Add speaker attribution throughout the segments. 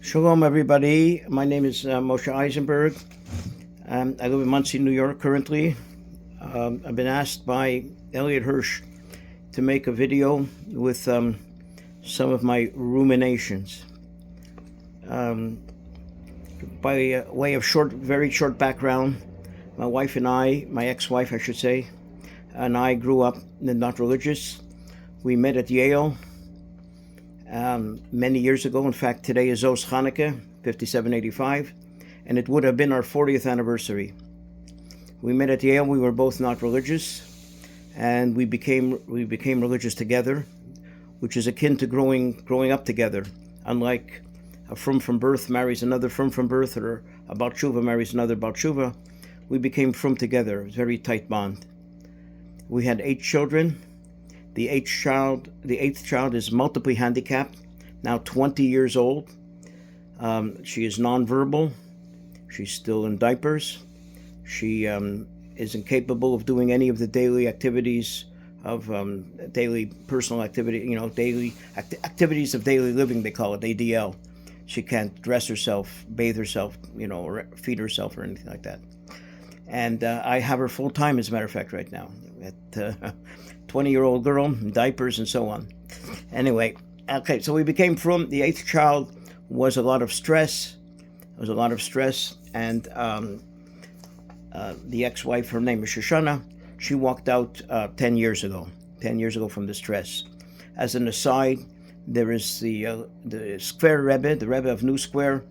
Speaker 1: Shalom, everybody. My name is Moshe Eisenberg. I live in Monsey, New York currently. I've been asked by Elliot Hirsch to make a video with some of my ruminations. By way of very short background, my wife and I, my ex-wife I should say, and I grew up not religious. We met at Yale many years ago. In fact, today is Oz Hanukkah, 5785, and it would have been our 40th anniversary. We met at Yale. We were both not religious, and we became religious together, which is akin to growing up together. Unlike a frum from birth marries another frum from birth, or a Baal Tshuva marries another Baal Tshuva, we became frum together. It was a very tight bond. We had 8 children. The eighth child is multiply handicapped, now 20 years old. She is nonverbal. She's still in diapers. She is incapable of doing any of the daily activities of daily personal activity, daily activities of daily living, they call it ADL. She can't dress herself, bathe herself, or feed herself or anything like that. And I have her full time, as a matter of fact, right now. At 20-year-old girl, diapers and so on. Anyway, okay, so we became frum. The 8th child was a lot of stress. And the ex-wife, her name is Shoshana, she walked out 10 years ago from the stress. As an aside, there is the Square Rebbe, the Rebbe of New Square.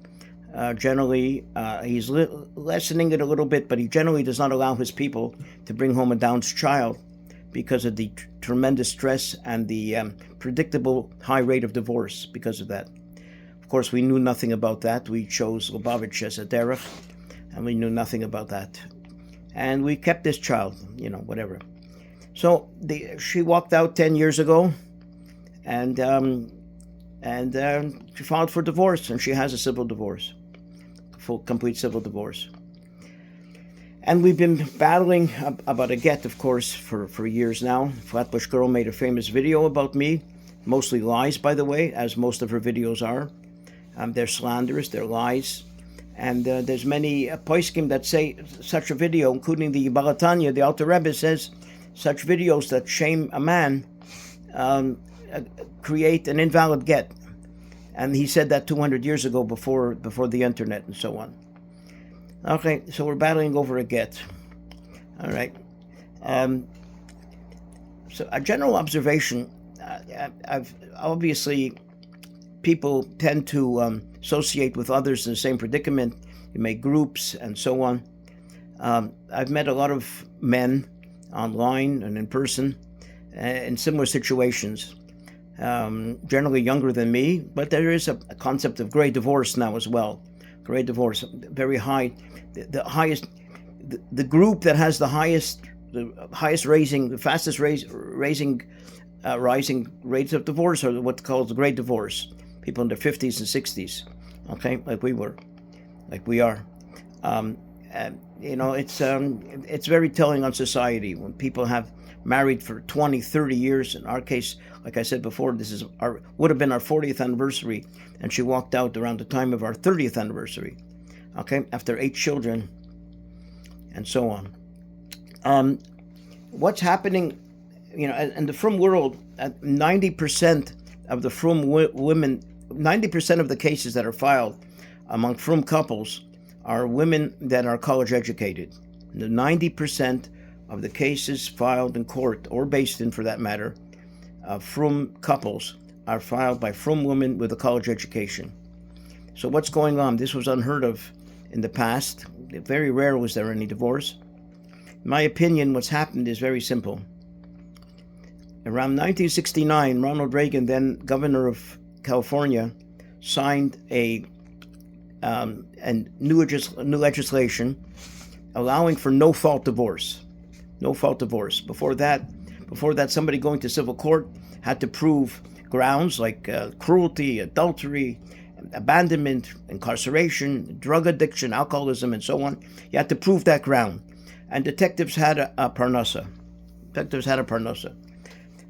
Speaker 1: Generally, he's lessening it a little bit, but he generally does not allow his people to bring home a Down child because of the tremendous stress and the predictable high rate of divorce because of that. Of course, we knew nothing about that. We chose Lubavitch as a derech, and we knew nothing about that. And we kept this child, whatever. So she walked out 10 years ago, and she filed for divorce, and she has a civil divorce, complete civil divorce. And we've been battling about a get, of course, for years now. Flatbush Girl made a famous video about me, mostly lies, by the way, as most of her videos are. They're slanderous, they're lies. And there's many poskim that say such a video, including the Balatanya, the Alter Rebbe says, such videos that shame a man create an invalid get. And he said that 200 years ago before the internet and so on. Okay, so we're battling over a get. All right. So a general observation, obviously people tend to associate with others in the same predicament. You make groups and so on. I've met a lot of men online and in person in similar situations. Generally younger than me, but there is a concept of gray divorce now as well. Gray divorce, very high, the highest, the group that has the fastest rising rates of divorce are what's called the great divorce. People in their 50s and 60s, okay, like we are. It's very telling on society when people have married for 20, 30 years. In our case, like I said before, this would have been our 40th anniversary, and she walked out around the time of our 30th anniversary, okay, after 8 children, and so on. What's happening, in the frum world, 90% of the frum women, 90% of the cases that are filed among frum couples are women that are college educated. The 90% of the cases filed in court, or based in for that matter, frum couples are filed by frum women with a college education. So what's going on? This was unheard of in the past. Very rare was there any divorce. In my opinion, what's happened is very simple. Around 1969, Ronald Reagan, then governor of California, signed a new legislation allowing for no-fault divorce. No-fault divorce. Before that, somebody going to civil court had to prove grounds like cruelty, adultery, abandonment, incarceration, drug addiction, alcoholism, and so on. You had to prove that ground. And detectives had a parnasa.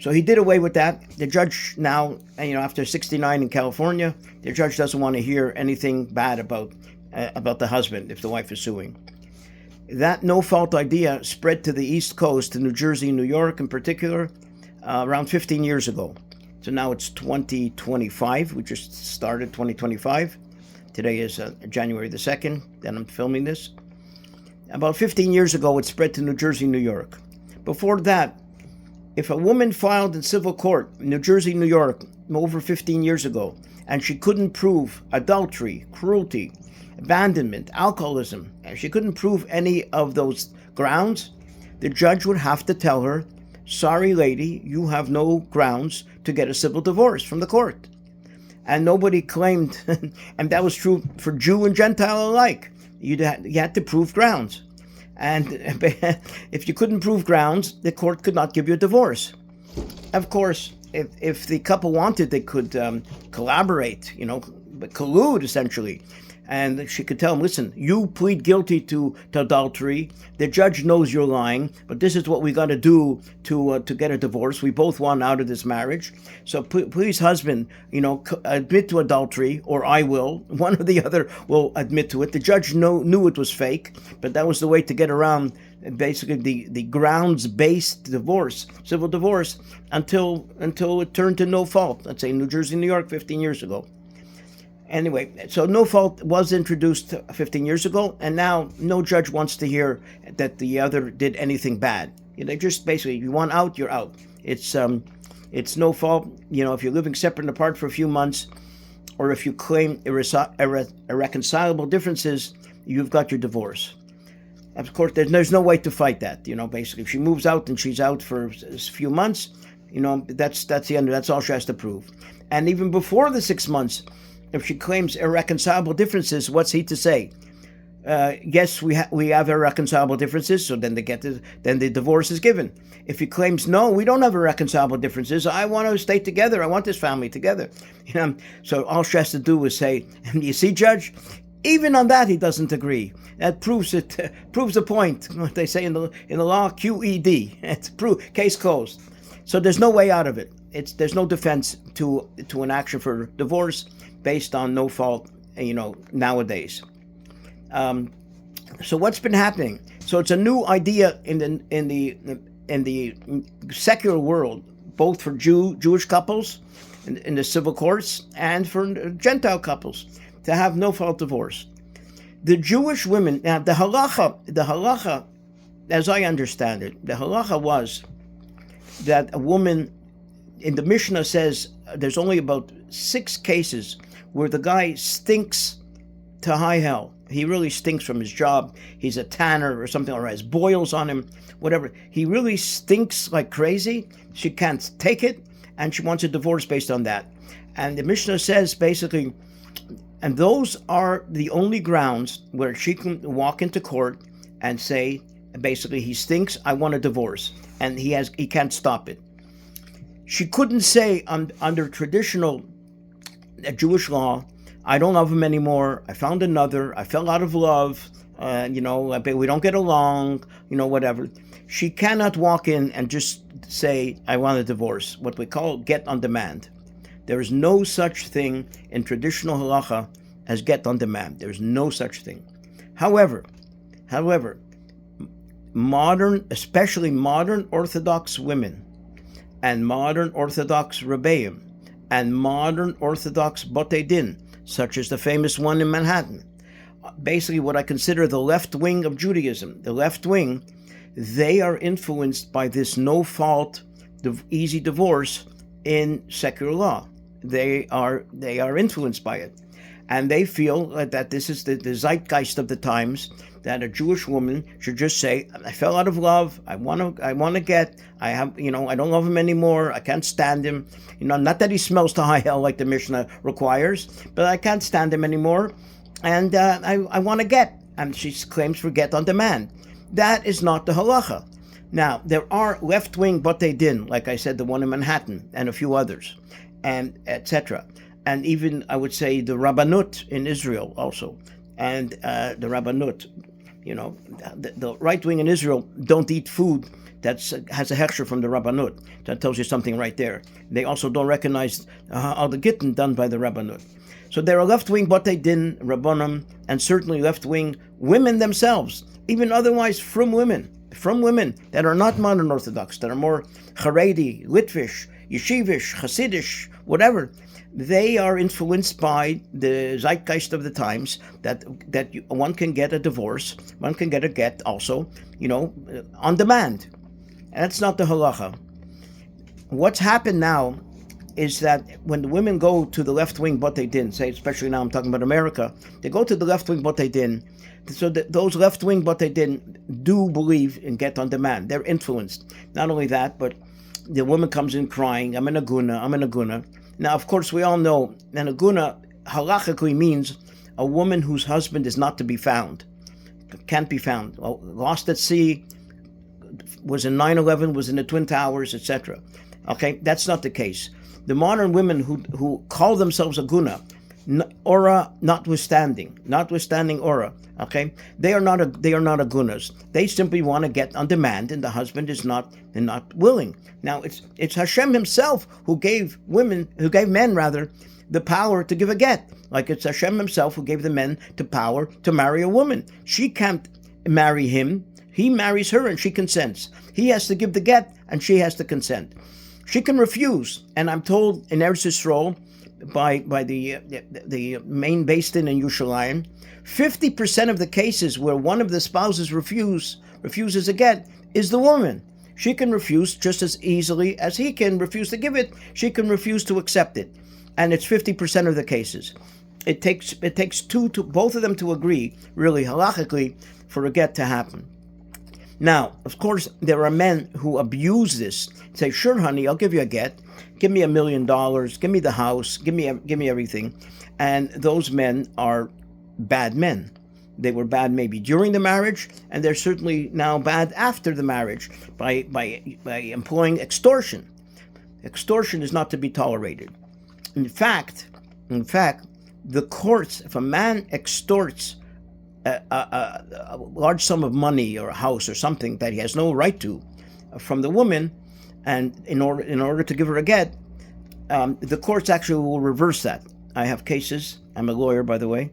Speaker 1: So he did away with that. The judge now, after 69 in California, the judge doesn't want to hear anything bad about the husband if the wife is suing. That no-fault idea spread to the East Coast, to New Jersey, New York in particular, around 15 years ago. So now it's 2025. We just started 2025. Today is January the 2nd that I'm filming this. About 15 years ago, it spread to New Jersey, New York. Before that, if a woman filed in civil court, New Jersey, New York, over 15 years ago, and she couldn't prove adultery, cruelty, abandonment, alcoholism, and she couldn't prove any of those grounds, the judge would have to tell her, sorry lady, you have no grounds to get a civil divorce from the court. And nobody claimed, and that was true for Jew and Gentile alike, you had to prove grounds. And if you couldn't prove grounds, the court could not give you a divorce. Of course, if the couple wanted, they could collaborate, collude essentially. And she could tell him, listen, you plead guilty to adultery. The judge knows you're lying, but this is what we got to do to get a divorce. We both want out of this marriage. So please, husband, admit to adultery, or I will. One or the other will admit to it. The judge knew it was fake, but that was the way to get around basically the grounds-based divorce, civil divorce, until it turned to no fault. Let's say New Jersey, New York, 15 years ago. Anyway, so no fault was introduced 15 years ago, and now no judge wants to hear that the other did anything bad. They just basically, you want out, you're out. It's no fault. If you're living separate and apart for a few months, or if you claim irreconcilable differences, you've got your divorce. Of course, there's no way to fight that. Basically, if she moves out and she's out for a few months, that's the end. That's all she has to prove. And even before the 6 months, if she claims irreconcilable differences, what's he to say? Yes, we have irreconcilable differences, so then then the divorce is given. If he claims, no, we don't have irreconcilable differences, I want to stay together, I want this family together. So all she has to do is say, you see, Judge, even on that he doesn't agree. That proves the point. What they say in the law, QED. It's case closed. So there's no way out of it. There's no defense to an action for divorce based on no fault, nowadays. So what's been happening? So it's a new idea in the secular world, both for Jewish couples in the civil courts and for Gentile couples to have no fault divorce. The Jewish women, now the halacha, as I understand it, the halacha was that a woman, in the Mishnah says there's only about 6 cases where the guy stinks to high hell. He really stinks from his job. He's a tanner or something, or has boils on him, whatever. He really stinks like crazy. She can't take it, and she wants a divorce based on that. And the Mishnah says basically, and those are the only grounds where she can walk into court and say, basically, he stinks, I want a divorce. And he can't stop it. She couldn't say under traditional Jewish law, I don't love him anymore, I found another, I fell out of love, we don't get along, whatever. She cannot walk in and just say, I want a divorce, what we call get on demand. There is no such thing in traditional halacha as get on demand. There's no such thing. However, especially modern Orthodox women and modern Orthodox Rebbeim and modern Orthodox Botei Din, such as the famous one in Manhattan, basically what I consider the left wing of Judaism, the left wing, they are influenced by this no-fault, easy divorce in secular law. They are influenced by it. And they feel that this is the zeitgeist of the times, that a Jewish woman should just say, I fell out of love, I want to get, I don't love him anymore, I can't stand him. Not that he smells to high hell like the Mishnah requires, but I can't stand him anymore, and I want to get. And she claims for get on demand. That is not the halacha. Now, there are left-wing Botei Din, like I said, the one in Manhattan, and a few others, and etc. And even, I would say, the Rabbanut in Israel also. And the Rabbanut, the right wing in Israel don't eat food that has a hechsher from the Rabbanut. That tells you something right there. They also don't recognize all the gittin done by the Rabbanut. So there are left-wing Batei Din, Rabbanim, and certainly left-wing women themselves, even otherwise from women that are not modern Orthodox, that are more Haredi, Litvish, Yeshivish, Hasidish, whatever. They are influenced by the zeitgeist of the times that one can get a divorce, one can get a get also, on demand. And that's not the halacha. What's happened now is that when the women go to the left-wing Batei Din, say especially now I'm talking about America, they go to the left-wing Batei Din, so those left-wing Batei Din do believe in get on demand. They're influenced. Not only that, but the woman comes in crying, I'm in a guna. Now, of course, we all know that a guna halachically means a woman whose husband is not to be found, can't be found, lost at sea, was in 9/11, was in the Twin Towers, etc. Okay, that's not the case. The modern women who call themselves a guna, aura notwithstanding aura, okay, they are not a gunas. They simply want to get on demand, and the husband is not willing. Now it's Hashem Himself who gave men the power to give a get. Like it's Hashem Himself who gave the men the power to marry a woman. She can't marry him. He marries her and she consents. He has to give the get and she has to consent. She can refuse, and I'm told in Eretz Yisrael by the main Beis Din in Yerushalayim, 50% of the cases where one of the spouses refuses a get is the woman. She can refuse just as easily as he can refuse to give it. She can refuse to accept it, and it's 50% of the cases. It takes both of them to agree, really halachically, for a get to happen. Now, of course, there are men who abuse this. Say, sure, honey, I'll give you a get. Give me $1 million. Give me the house. Give me everything. And those men are bad men. They were bad maybe during the marriage, and they're certainly now bad after the marriage by employing extortion. Extortion is not to be tolerated. In fact, the courts, if a man extorts a large sum of money or a house or something that he has no right to from the woman, and in order to give her a get, the courts actually will reverse that. I have cases. I'm a lawyer, by the way.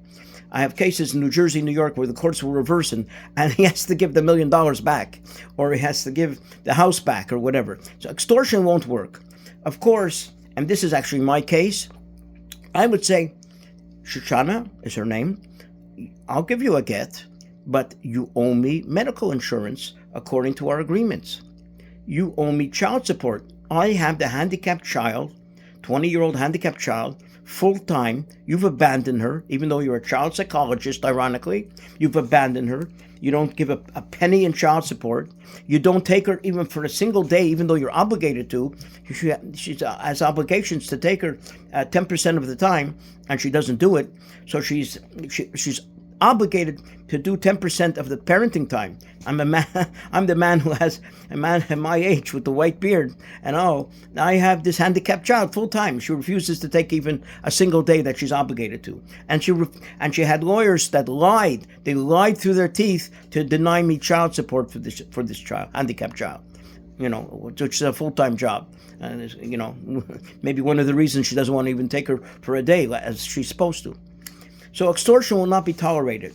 Speaker 1: I have cases in New Jersey, New York, where the courts will reverse it, and he has to give the $1 million back, or he has to give the house back, or whatever. So extortion won't work. Of course, and this is actually my case, I would say, Shoshana is her name, I'll give you a get, but you owe me medical insurance according to our agreements. You owe me child support. I have the handicapped child, 20-year-old handicapped child, full-time. You've abandoned her, even though you're a child psychologist, ironically. You've abandoned her. You don't give a penny in child support. You don't take her even for a single day, even though you're obligated to. She has obligations to take her 10% of the time, and she doesn't do it. So she's obligated to do 10% of the parenting time. I'm the man who has a man at my age with the white beard, and I have this handicapped child full time. She refuses to take even a single day that she's obligated to, and she had lawyers that lied. They lied through their teeth to deny me child support for this child, handicapped child. Which is a full-time job, and maybe one of the reasons she doesn't want to even take her for a day as she's supposed to. So extortion will not be tolerated.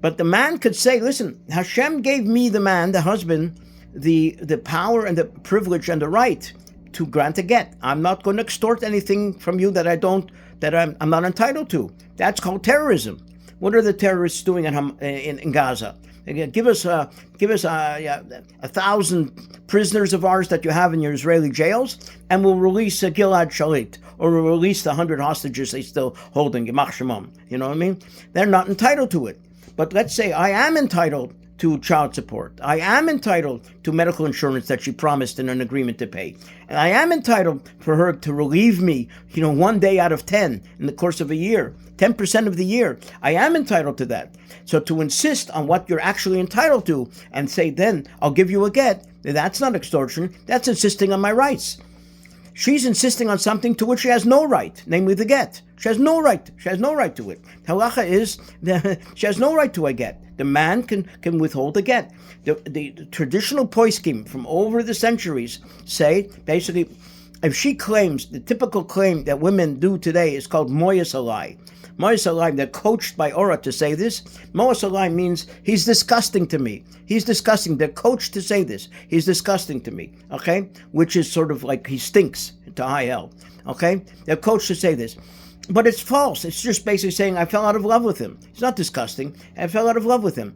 Speaker 1: But the man could say, listen, Hashem gave me, the man, the husband, the power and the privilege and the right to grant a get. I'm not going to extort anything from you that I'm not entitled to. That's called terrorism. What are the terrorists doing in Gaza? Give us 1,000 prisoners of ours that you have in your Israeli jails, and we'll release Gilad Shalit, or we'll release the 100 hostages they still holding. Yimach Shemam. You know what I mean? They're not entitled to it. But let's say I am entitled to child support. I am entitled to medical insurance that she promised in an agreement to pay. And I am entitled for her to relieve me, 1 day out of 10 in the course of a year, 10% of the year. I am entitled to that. So to insist on what you're actually entitled to and say, then I'll give you a get, that's not extortion. That's insisting on my rights. She's insisting on something to which she has no right, namely the get. She has no right. She has no right to it. Halacha is that she has no right to a get. The man can withhold the get. The traditional poskim from over the centuries say, basically, if she claims, the typical claim that women do today is called moyas alai. Moyas alai, they're coached by Ora to say this. Moyas alai means he's disgusting to me. He's disgusting. They're coached to say this. He's disgusting to me, okay? Which is sort of like he stinks to high hell, okay? They're coached to say this. But it's false. It's just basically saying, I fell out of love with him. It's not disgusting. I fell out of love with him.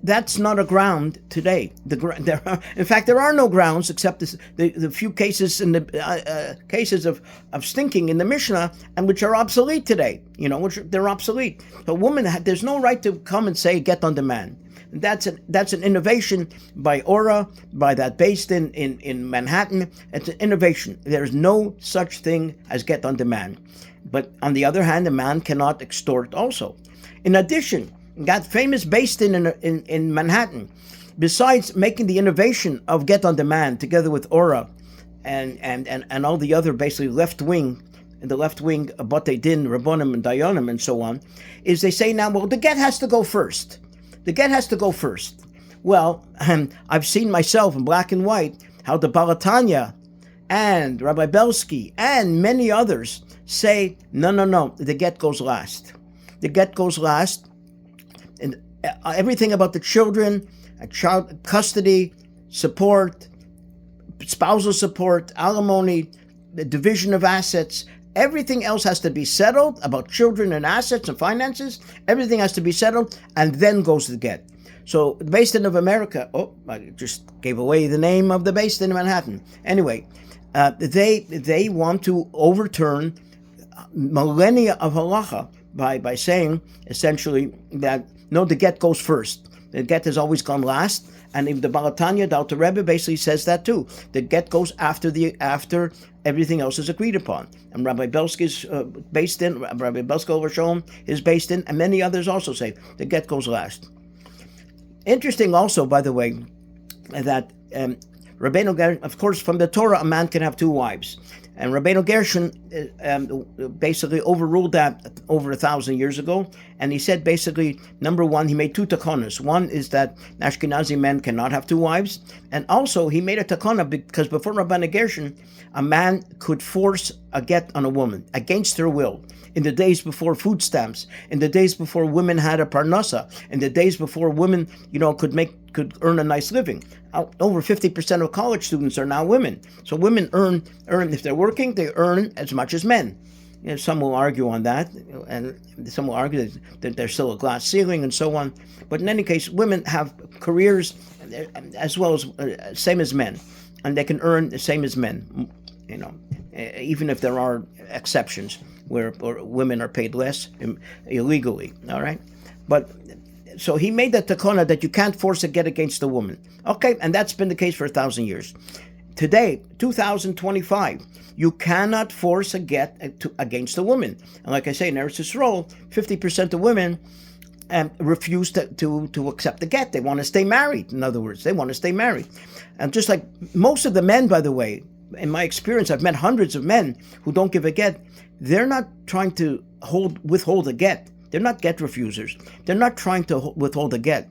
Speaker 1: That's not a ground today. In fact, there are no grounds except the few cases in the cases of stinking in the Mishnah, and which are obsolete today. Which they're obsolete. A woman, there's no right to come and say get on demand. That's an innovation by Ora, by that based in Manhattan. It's an innovation. There's no such thing as get on demand. But on the other hand, a man cannot extort also. In addition, that famous based in Manhattan, besides making the innovation of get on demand together with Ora and all the other basically the left wing Batei Din, Rabbonim and Dayanim and so on, is they say now, well, the get has to go first. The get has to go first. Well, I've seen myself in black and white how the Balatanya and Rabbi Belsky and many others say, no, the get goes last. The get goes last. And everything about the children, child custody, support, spousal support, alimony, the division of assets, everything else has to be settled about children and assets and finances. Everything has to be settled, and then goes the get. So the Beis Din of America, I just gave away the name of the Beis Din in Manhattan. Anyway, they want to overturn millennia of halacha by saying essentially that no, the get goes first. The get has always gone last. And if the Balatanya, the Alter Rebbe basically says that too. The get goes after everything else is agreed upon. And Rabbi Belsky's based in, Rabbi Belsky Oversholem is based in, and many others also say the get goes last. Interesting also, by the way, that Rabbeinu Gershon, of course, from the Torah, a man can have two wives. And Rabbeinu Gershon basically overruled that over 1,000 years ago. And he said basically, number one, he made two takonas. One is that Ashkenazi men cannot have two wives. And also he made a takona because before Rabbeinu Gershon, a man could force a get on a woman against her will. In the days before food stamps, in the days before women had a parnasa, in the days before women, could earn a nice living. Over 50% of college students are now women. So women earn if they're working, they earn as much as men. Some will argue on that, and some will argue that there's still a glass ceiling and so on. But in any case, women have careers as well as same as men, and they can earn the same as men. Even if there are exceptions where women are paid less illegally. All right, but. So he made that takona that you can't force a get against a woman. Okay, and that's been the case for 1,000 years. Today, 2025, you cannot force a get against a woman. And like I say, in Eretz Yisrael, 50% of women refuse to accept the get. They want to stay married. In other words, they want to stay married. And just like most of the men, by the way, in my experience, I've met hundreds of men who don't give a get. They're not trying to withhold a get. They're not get refusers. They're not trying to withhold a get.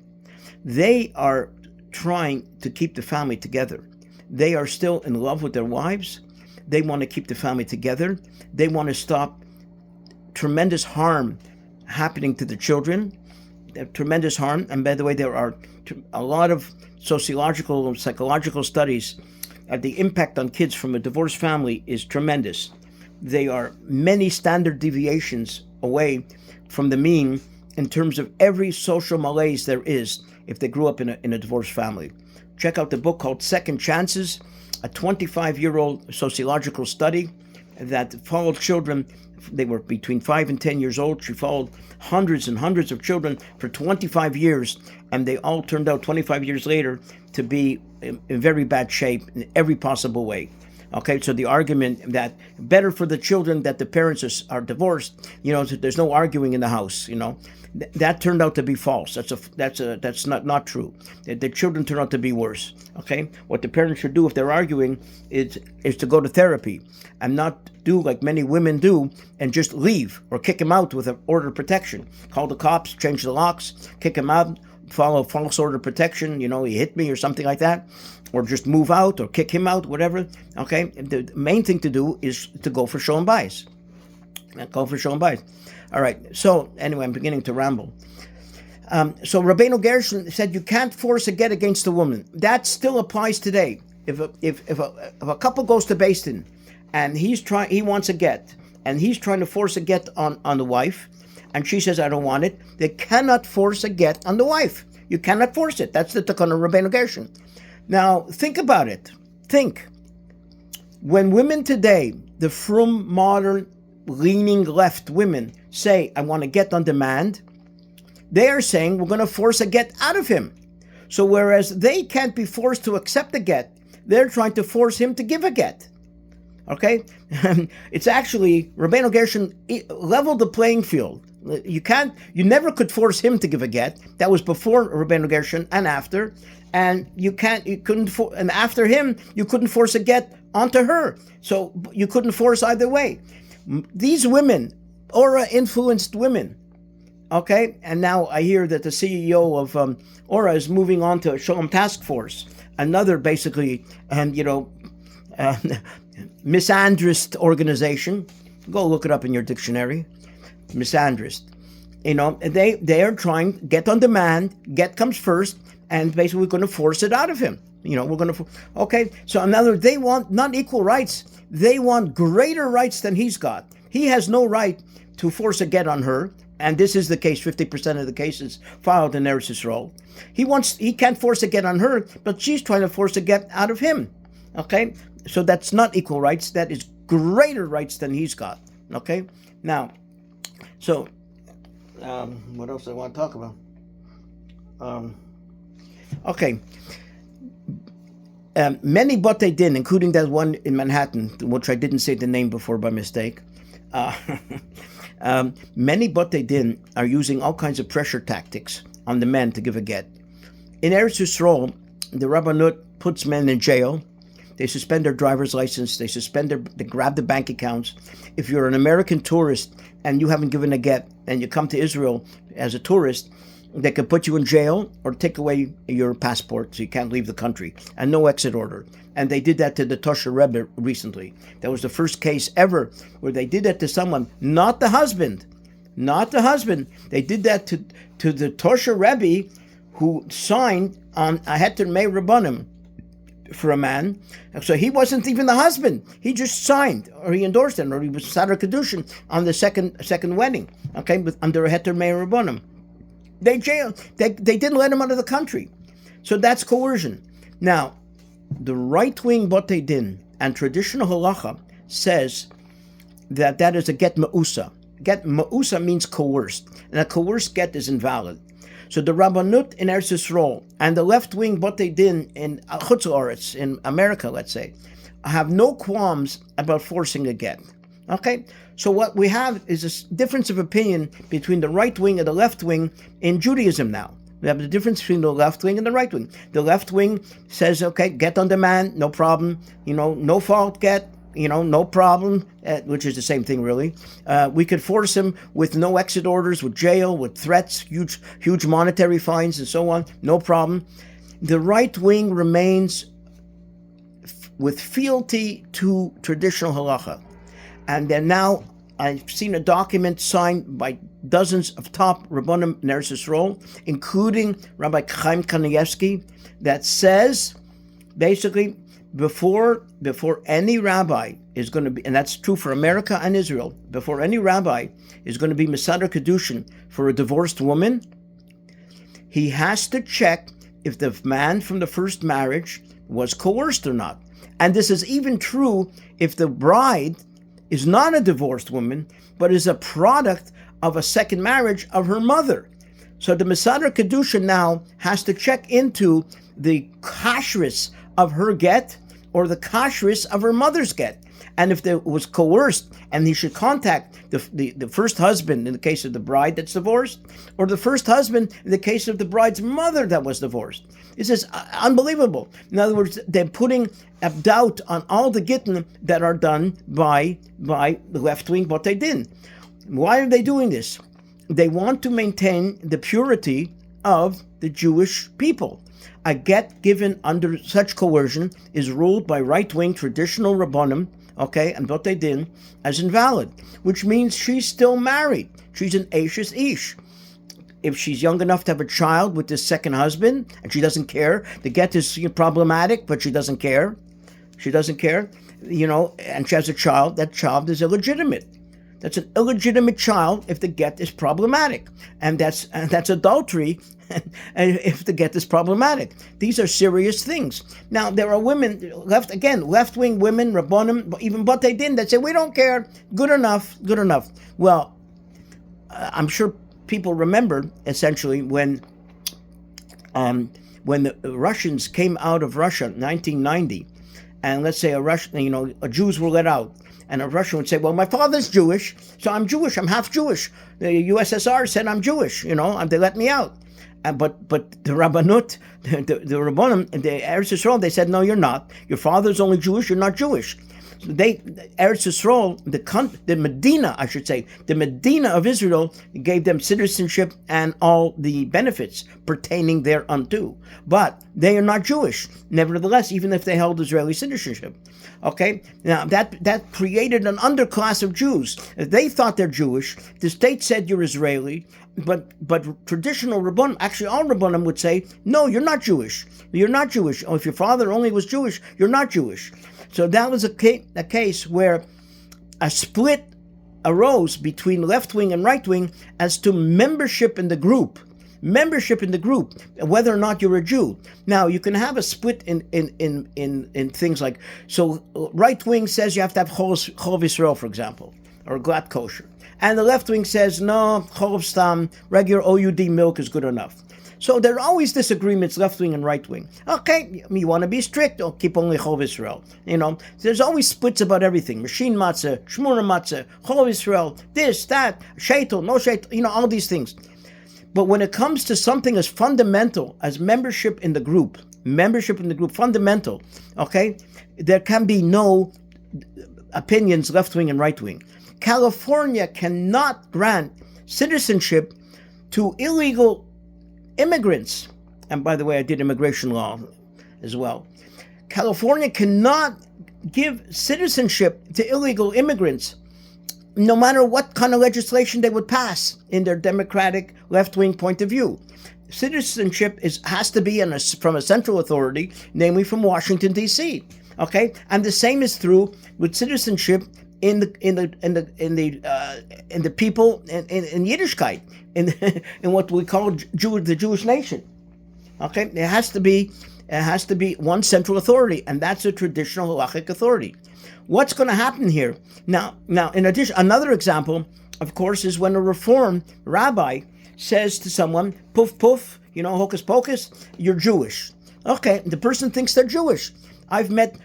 Speaker 1: They are trying to keep the family together. They are still in love with their wives. They want to keep the family together. They want to stop tremendous harm happening to the children. Tremendous harm. And by the way, there are a lot of sociological and psychological studies. The impact on kids from a divorced family is tremendous. They are many standard deviations away from the mean in terms of every social malaise there is if they grew up in a divorced family. Check out the book called Second Chances, a 25-year-old sociological study that followed children. They were between 5 and 10 years old. She followed hundreds and hundreds of children for 25 years, and they all turned out 25 years later to be in very bad shape in every possible way. Okay, so the argument that better for the children that the parents are divorced, so there's no arguing in the house, that turned out to be false. That's not true. The children turn out to be worse. Okay, what the parents should do if they're arguing is to go to therapy and not do like many women do and just leave or kick him out with an order of protection. Call the cops, change the locks, kick him out, follow false order of protection. He hit me or something like that, or just move out or kick him out, whatever. Okay, the main thing to do is to go for shalom bayis. Go for shalom bayis. All right, so anyway, I'm beginning to ramble. So Rabbeinu Gershon said you can't force a get against a woman. That still applies today. If a couple goes to Beis Din and he wants a get, and he's trying to force a get on the wife, and she says, I don't want it, they cannot force a get on the wife. You cannot force it. That's the Takana Rabbeinu Gershon. Now, think about it. Think. When women today, the frum, modern, leaning left women say, I want to get on demand, they are saying we're going to force a get out of him. So whereas they can't be forced to accept a get, they're trying to force him to give a get. Okay? It's actually, Rabbeinu Gershon leveled the playing field. You never could force him to give a get. That was before Rabbeinu Gershon and after. And and after him, you couldn't force a get onto her. So you couldn't force either way. These women, Aura influenced women, okay? And now I hear that the CEO of Aura is moving on to Shalom Task Force, another basically, misandrist organization. Go look it up in your dictionary. Misandrist. They are trying, get on demand, get comes first, and basically we're going to force it out of him. We're going to, okay? So in other words, they want not equal rights, they want greater rights than he's got. He has no right to force a get on her, and this is the case, 50% of the cases filed in Eretz Yisrael. He can't force a get on her, but she's trying to force a get out of him, okay? So that's not equal rights, that is greater rights than he's got, okay? Now, so, what else I want to talk about? Okay. Many Batei Din, including that one in Manhattan, which I didn't say the name before by mistake, many Batei Din are using all kinds of pressure tactics on the men to give a get. In Eretz Yisrael, the Rabbanut puts men in jail. They suspend their driver's license. They grab the bank accounts. If you're an American tourist and you haven't given a get and you come to Israel as a tourist, they could put you in jail or take away your passport so you can't leave the country, and no exit order. And they did that to the Tosher Rebbe recently. That was the first case ever where they did that to someone, not the husband. They did that to the Tosher Rebbe who signed on a heter mei rabbanim for a man. So he wasn't even the husband. He just signed, or he endorsed it, or he was Sadar Kedushin on the second wedding, okay, under a heter mei rabbanim. They jailed. They didn't let him out of the country. So that's coercion. Now, the right-wing Batei Din and traditional halacha says that is a get ma'usa. Get ma'usa means coerced, and a coerced get is invalid. So the Rabbanut in Eretz Yisrael and the left-wing Batei Din in Chutz La'aretz, in America, let's say, have no qualms about forcing a get. Okay? So what we have is a difference of opinion between the right wing and the left wing in Judaism now. We have the difference between the left wing and the right wing. The left wing says, okay, get on demand, no problem. No fault get, no problem, which is the same thing really. We could force him with no exit orders, with jail, with threats, huge monetary fines and so on, no problem. The right wing remains with fealty to traditional halacha. And then now I've seen a document signed by dozens of top Rabbanim in Eretz Yisrael, including Rabbi Chaim Kanievsky, that says basically before any rabbi is going to be, and that's true for America and Israel, before any rabbi is going to be Mesadar Kedushin for a divorced woman, he has to check if the man from the first marriage was coerced or not. And this is even true if the bride is not a divorced woman, but is a product of a second marriage of her mother. So the Mesadar Kedusha now has to check into the kashrus of her get or the kashrus of her mother's get. And if there was coerced, and he should contact the first husband in the case of the bride that's divorced, or the first husband in the case of the bride's mother that was divorced. This is unbelievable. In other words, they're putting a doubt on all the gittin that are done by the left-wing Botei Din. Why are they doing this? They want to maintain the purity of the Jewish people. A get given under such coercion is ruled by right-wing traditional Rabbanim, and Botei Din, as invalid, which means she's still married. She's an Eishes Ish. If she's young enough to have a child with this second husband, and she doesn't care, the get is problematic, but she doesn't care. She doesn't care, and she has a child. That child is illegitimate. That's an illegitimate child if the get is problematic, and that's adultery. And if the get is problematic, these are serious things. Now there are women left-wing women, Rabbanim, even Botei Din, that say we don't care. Good enough. Well, I'm sure people remember essentially when the Russians came out of Russia in 1990, and let's say Jews were let out. And a Russian would say, well, my father's Jewish, so I'm Jewish, I'm half Jewish. The USSR said I'm Jewish, and they let me out. But the Rabbanut, the Rabbanim, the Eretz Yisrael, they said, no, you're not. Your father's only Jewish, you're not Jewish. Eretz Yisrael, the Medina, I should say, the Medina of Israel gave them citizenship and all the benefits pertaining thereunto. But they are not Jewish, nevertheless, even if they held Israeli citizenship. Okay? Now, that created an underclass of Jews. If they thought they're Jewish, the state said you're Israeli, but traditional Rabbanim, actually all Rabbanim would say, no, you're not Jewish. You're not Jewish. Oh, if your father only was Jewish, you're not Jewish. So that was a case where a split arose between left-wing and right-wing as to membership in the group, whether or not you're a Jew. Now, you can have a split in things like, so right-wing says you have to have Chol Yisrael, for example, or Glat Kosher. And the left-wing says, no, Chol Stam, regular OUD milk is good enough. So there are always disagreements, left-wing and right-wing. Okay, you want to be strict, or keep only Chol Yisrael. There's always splits about everything. Machine matzah, shmura matzah, Chol Yisrael, this, that, sheitel, no sheitel, all these things. But when it comes to something as fundamental as membership in the group, fundamental, okay, there can be no opinions left-wing and right-wing. California cannot grant citizenship to illegal immigrants. And by the way, I did immigration law as well. California cannot give citizenship to illegal immigrants, no matter what kind of legislation they would pass in their democratic left-wing point of view. Citizenship has to be from a central authority, namely from Washington, D.C. Okay, and the same is true with citizenship in the people in Yiddishkeit, in what we call the Jewish nation. Okay, it has to be one central authority, and that's a traditional halachic authority. What's going to happen here now? In addition, another example, of course, is when a Reform rabbi says to someone, "Poof poof, hocus pocus, you're Jewish." Okay, the person thinks they're Jewish. I've met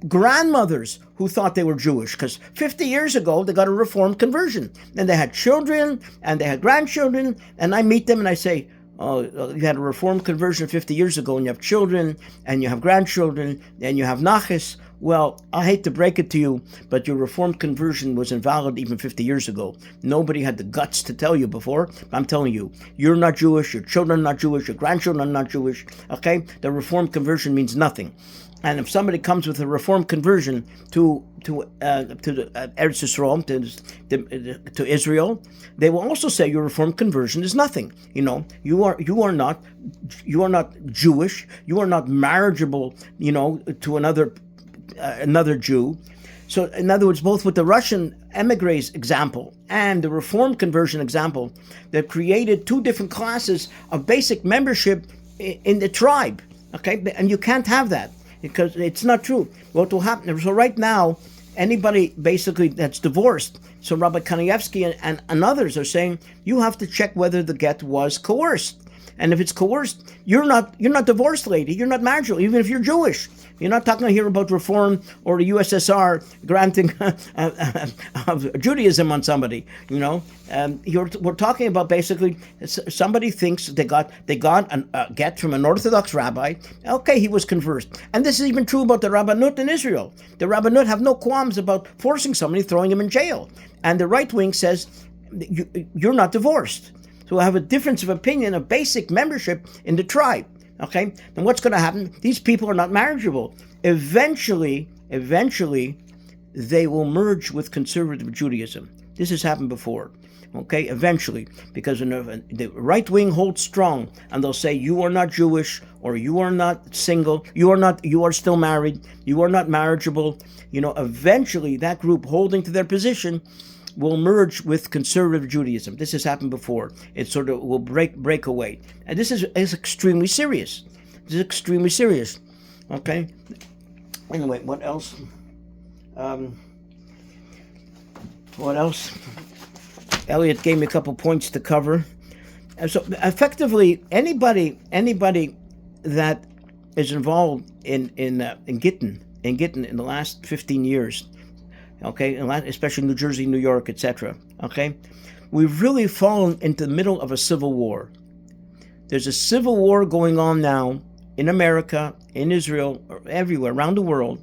Speaker 1: grandmothers who thought they were Jewish because 50 years ago they got a Reformed conversion, and they had children and they had grandchildren, and I meet them and I say, oh, you had a Reformed conversion 50 years ago and you have children and you have grandchildren and you have nachis. Well, I hate to break it to you, but your Reformed conversion was invalid even 50 years ago. Nobody had the guts to tell you before. I'm telling you, you're not Jewish, your children are not Jewish, your grandchildren are not Jewish, okay? The Reformed conversion means nothing. And if somebody comes with a Reformed conversion to Eretz Yisrael, to Israel, they will also say your Reformed conversion is nothing. You are not Jewish. You are not marriageable. To another Jew. So, in other words, both with the Russian emigres example and the Reformed conversion example, they've created two different classes of basic membership in the tribe. Okay, and you can't have that, because it's not true. What will happen? So right now, anybody basically that's divorced, so Rabbi Kanievsky and others are saying, you have to check whether the get was coerced. And if it's coerced, you're not divorced, lady. You're not marriageable, even if you're Jewish. You're not talking here about reform or the USSR granting Judaism on somebody. We're talking about basically somebody thinks they got a get from an Orthodox rabbi. Okay, he was conversed, and this is even true about the Rabbanut in Israel. The Rabbanut have no qualms about forcing somebody, throwing him in jail, and the right wing says you're not divorced. So we have a difference of opinion of basic membership in the tribe. Okay, then what's going to happen? These people are not marriageable. Eventually, they will merge with conservative Judaism. This has happened before. Okay, eventually, because the right wing holds strong, and they'll say you are not Jewish, or you are not single, you are still married, you are not marriageable. Eventually, that group holding to their position will merge with conservative Judaism. This has happened before. It sort of will break away. And this is extremely serious. This is extremely serious. Okay? Anyway, what else? What else? Elliot gave me a couple points to cover. And so effectively, anybody that is involved in Gittin in the last 15 years, okay, especially New Jersey, New York, etc. Okay, we've really fallen into the middle of a civil war. There's a civil war going on now in America, in Israel, or everywhere around the world.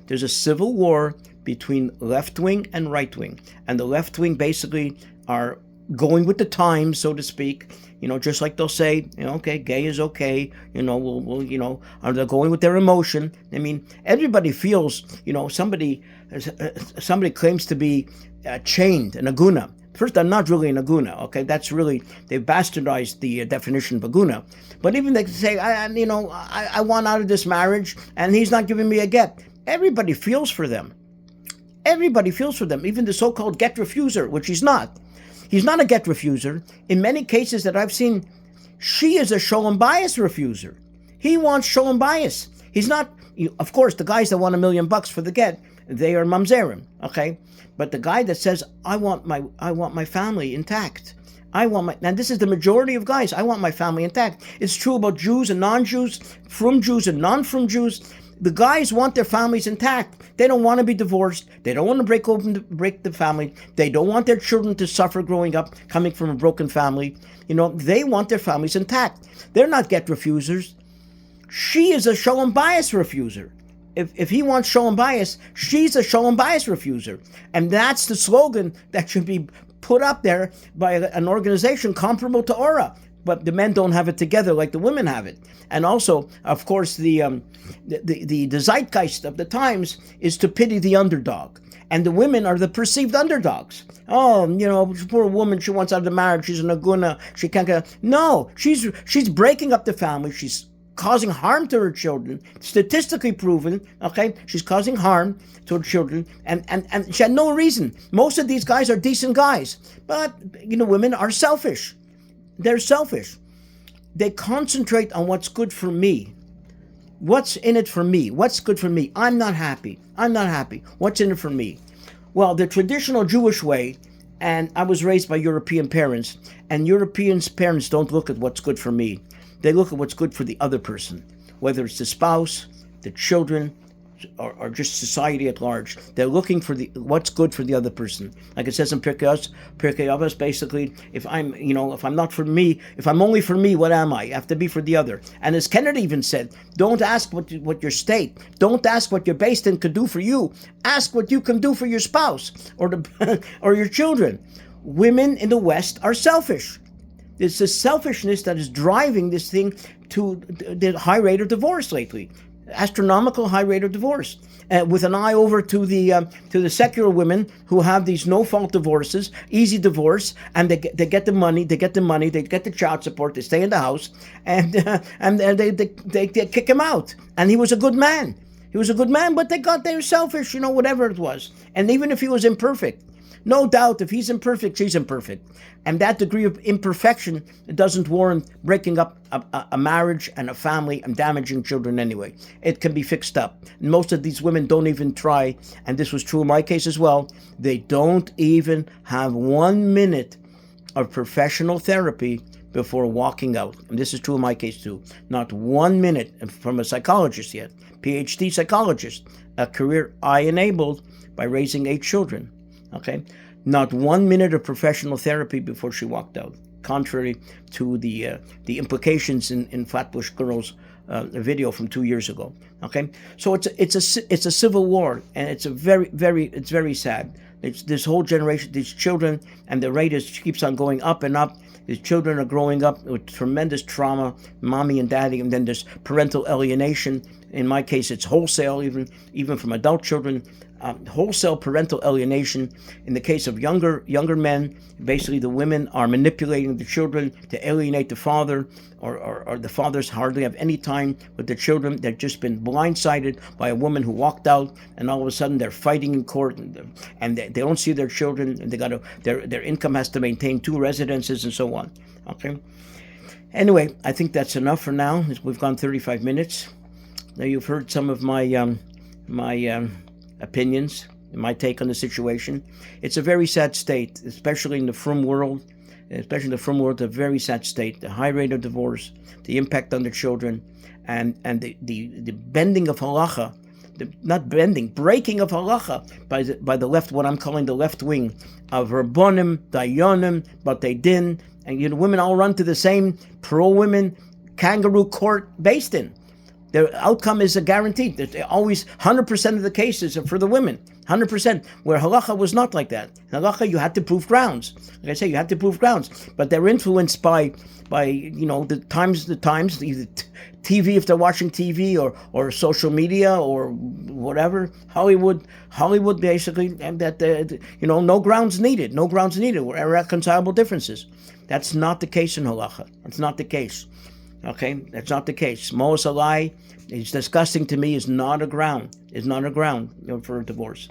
Speaker 1: There's a civil war between left wing and right wing, and the left wing basically are going with the times, so to speak. Just like they'll say, okay, gay is okay. Are they going with their emotion? I mean, everybody feels, somebody claims to be chained, an aguna. First, they're not really an aguna, okay? That's really, they've bastardized the definition of aguna. But even they say, I want out of this marriage, and he's not giving me a get. Everybody feels for them. Everybody feels for them, even the so-called get refuser, which he's not. He's not a get refuser. In many cases that I've seen, she is a shalom bayis refuser. He wants shalom bayis. He's not, of course, the guys that want $1 million for the get, they are mamzerim, okay? But the guy that says, I want my family intact. And this is the majority of guys, I want my family intact. It's true about Jews and non-Jews, frum Jews and non-frum Jews. The guys want their families intact. They don't want to be divorced. They don't want to break the family. They don't want their children to suffer growing up, coming from a broken family. They want their families intact. They're not get refusers. She is a shalom bayis refuser. If he wants shalom bayis, she's a shalom bayis refuser. And that's the slogan that should be put up there by an organization comparable to Aura. But the men don't have it together like the women have it. And also, of course, the zeitgeist of the times is to pity the underdog. And the women are the perceived underdogs. Oh, poor woman, she wants out of the marriage, she's an aguna, she can't get... No, she's breaking up the family, she's causing harm to her children, statistically proven, okay? She's causing harm to her children, and she had no reason. Most of these guys are decent guys, but, women are selfish. They're selfish. They concentrate on what's good for me. What's in it for me? What's good for me? I'm not happy. What's in it for me? Well, the traditional Jewish way, and I was raised by European parents, and European parents don't look at what's good for me. They look at what's good for the other person, whether it's the spouse, the children, or just society at large. They're looking for what's good for the other person. Like it says in Pirkei Avos, basically, if I'm not for me, if I'm only for me, what am I? I have to be for the other. And as Kennedy even said, don't ask what your state, don't ask what your based in could do for you. Ask what you can do for your spouse or or your children. Women in the West are selfish. It's the selfishness that is driving this thing to the high rate of divorce lately. Astronomical high rate of divorce, with an eye over to the secular women who have these no-fault divorces, easy divorce, and they get the money, they get the child support, they stay in the house, and they kick him out. And he was a good man. But they're selfish, whatever it was. And even if he was imperfect, no doubt, if he's imperfect, she's imperfect. And that degree of imperfection doesn't warrant breaking up a marriage and a family and damaging children anyway. It can be fixed up. And most of these women don't even try, and this was true in my case as well, they don't even have 1 minute of professional therapy before walking out. And this is true in my case too. Not 1 minute, and from a psychologist yet, PhD psychologist, a career I enabled by raising 8 children. Okay, not 1 minute of professional therapy before she walked out, contrary to the implications in Flatbush Girls video from 2 years ago. Okay, so it's a civil war, and it's very sad. It's this whole generation, these children, and the rate keeps on going up and up. These children are growing up with tremendous trauma, mommy and daddy, and then there's parental alienation. In my case, it's wholesale, even from adult children. Wholesale parental alienation. In the case of younger men, basically the women are manipulating the children to alienate the father, or the fathers hardly have any time with the children. They've just been blindsided by a woman who walked out, and all of a sudden they're fighting in court, and they don't see their children, and their income has to maintain 2 residences and so on. Okay. Anyway, I think that's enough for now. We've gone 35 minutes. Now you've heard some of my opinions, my take on the situation. It's a very sad state, especially in the frum world. Especially in the frum world, a very sad state. The high rate of divorce, the impact on the children, and the bending of halacha, breaking of halacha by the left, what I'm calling the left wing of Rabbonim, Dayanim, Batei Din, and women all run to the same pro-women kangaroo court based in. The outcome is a guarantee. That always 100% of the cases are for the women, 100%. Where halacha was not like that. In halacha, you had to prove grounds. Like I say, you had to prove grounds, but they're influenced by the times, either TV if they're watching TV, or social media, or whatever. Hollywood basically, and that no grounds needed, or irreconcilable differences. That's not the case in halacha. That's not the case. Okay, that's not the case. Mos alai, it's disgusting to me, is not a ground for a divorce.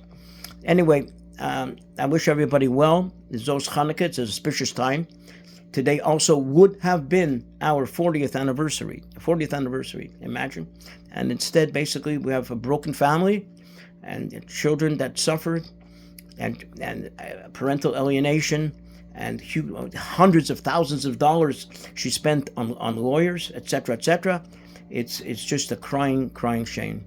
Speaker 1: Anyway, I wish everybody well. It's Zos Chanukah. It's a auspicious time. Today also would have been our 40th anniversary. Imagine. And instead, basically, we have a broken family and children that suffered, and parental alienation, and hundreds of thousands of dollars she spent on lawyers, etc. It's just a crying shame.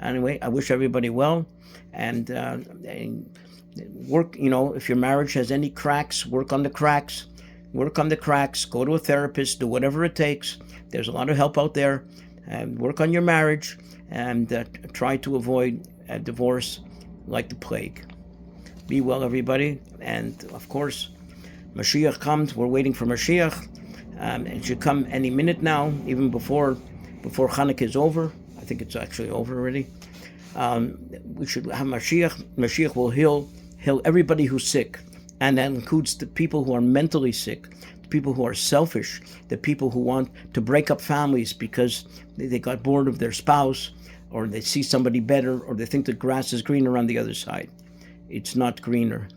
Speaker 1: Anyway, I wish everybody well, and work. If your marriage has any cracks, work on the cracks. Go to a therapist. Do whatever it takes. There's a lot of help out there. And work on your marriage, and try to avoid a divorce like the plague. Be well, everybody. And of course, Mashiach comes. We're waiting for Mashiach. It should come any minute now, even before Chanukah is over. I think it's actually over already. We should have Mashiach. Mashiach will heal everybody who's sick. And that includes the people who are mentally sick, the people who are selfish, the people who want to break up families because they got bored of their spouse, or they see somebody better, or they think the grass is greener on the other side. It's not greener.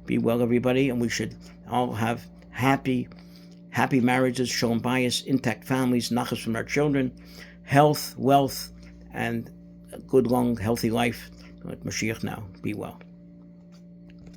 Speaker 1: Be well, everybody, and we should all have happy marriages, shalom bayis, intact families, nachas from our children, health, wealth, and a good, long, healthy life. Mashiach now. Be well.